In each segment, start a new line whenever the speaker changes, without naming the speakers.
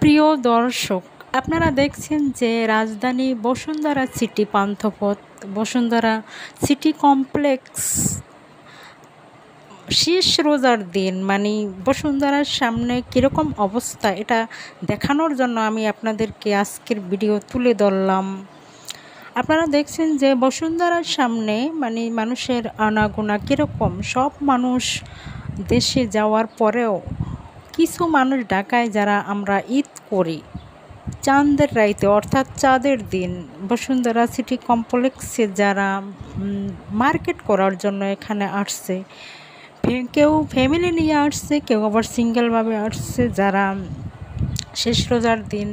প্রিয় দর্শক, আপনারা দেখছেন যে রাজধানী Bashundhara city Panthapath Bashundhara city complex শেষ রোজার দিন বসুন্ধরার সামনে কীরকম অবস্থা এটা দেখানোর জন্য আমি আপনাদেরকে আজকের ভিডিও তুলে ধরলাম। আপনারা দেখছেন যে বসুন্ধরার সামনে মানুষের আনাগোনা কীরকম। সব মানুষ দেশে যাওয়ার পরেও কিছু মানুষ ঢাকায় যারা আমরা ঈদ করি চাঁদের রাইতে অর্থাৎ চাঁদের দিন বসুন্ধরা সিটি কমপ্লেক্সে যারা মার্কেট করার জন্য এখানে আসছে, কেউ ফ্যামিলি নিয়ে আসছে, কেউ আবার সিঙ্গেলভাবে আসছে। যারা শেষ রোজার দিন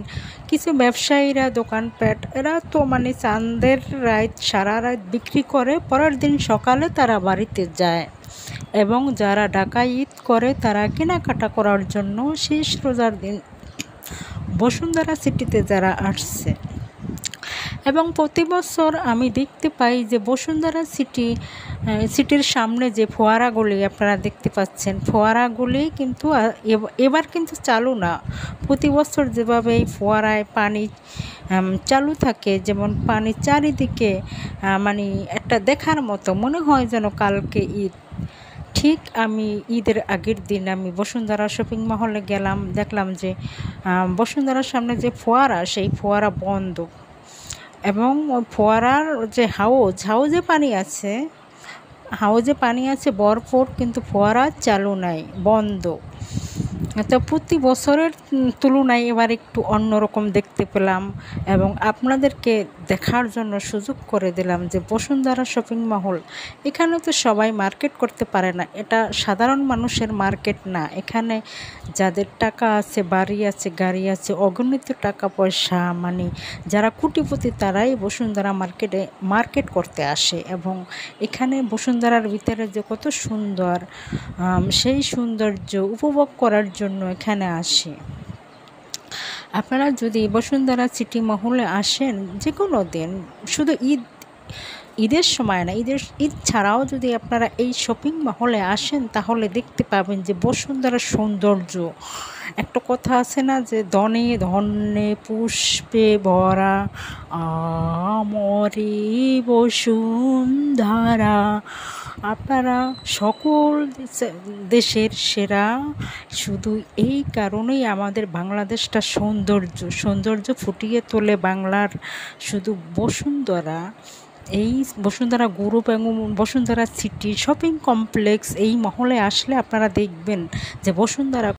কিছু ব্যবসায়ীরা দোকানপাট এরা তো চাঁদের রাত সারা রাত বিক্রি করে, পরের দিন সকালে তারা বাড়িতে যায়। এবং যারা ঢাকায় ঈদ করে তারা কেনাকাটা করার জন্য শেষ রোজার দিন বসুন্ধরা সিটিতে যারা আসছে। এবং প্রতি বছর আমি দেখতে পাই যে বসুন্ধরা সিটির সামনে যে ফোয়ারাগুলি আপনারা দেখতে পাচ্ছেন, ফোয়ারাগুলি কিন্তু এবার কিন্তু চালু না। প্রতি বছর যেভাবে এই ফোয়ারায় পানি চালু থাকে, যেমন পানি চারিদিকে একটা দেখার মতো মনে হয় যেন কালকে ঈদ। ঠিক আমি ঈদের আগের দিন আমি বসুন্ধরা শপিং মহলে গেলাম, দেখলাম যে বসুন্ধরার সামনে যে ফোয়ারা সেই ফোয়ারা বন্ধ। এবং ওই ফোয়ারার যে হাউজে পানি আছে ভরপুর, কিন্তু ফোয়ারা চালু নাই, বন্ধ। তো প্রতি বছরের তুলনায় এবার একটু অন্যরকম দেখতে পেলাম এবং আপনাদেরকে দেখার জন্য সুযোগ করে দিলাম যে বসুন্ধরা শপিং মহল এখানে তো সবাই মার্কেট করতে পারে না, এটা সাধারণ মানুষের মার্কেট না। এখানে যাদের টাকা আছে, বাড়ি আছে, গাড়ি আছে, অগণিত টাকা পয়সা যারা কোটিপতি তারাই বসুন্ধরা মার্কেট করতে আসে। এবং এখানে বসুন্ধরার ভিতরে যে কত সুন্দর, সেই সৌন্দর্য উপভোগ করার জন্য এখানে আসে। আপনারা যদি বসুন্ধরা সিটি মহলে আসেন যে কোনো দিন, শুধু ঈদের সময় না, ঈদ ছাড়াও যদি আপনারা এই শপিং মহলে আসেন তাহলে দেখতে পাবেন যে বসুন্ধরার সৌন্দর্য। একটা কথা আছে না যে ধনে ধন্যে পুষ্পে ভরা আমরে বসুন্ধরা। আপনারা সকল দেশের সেরা, শুধু এই কারণেই আমাদের বাংলাদেশটা সৌন্দর্য ফুটিয়ে তোলে বাংলার শুধু বসুন্ধরা। এই বসুন্ধরা গ্রুপ এবং বসুন্ধরা সিটি শপিং কমপ্লেক্স এই মহলে আসলে আপনারা দেখবেন যে বসুন্ধরা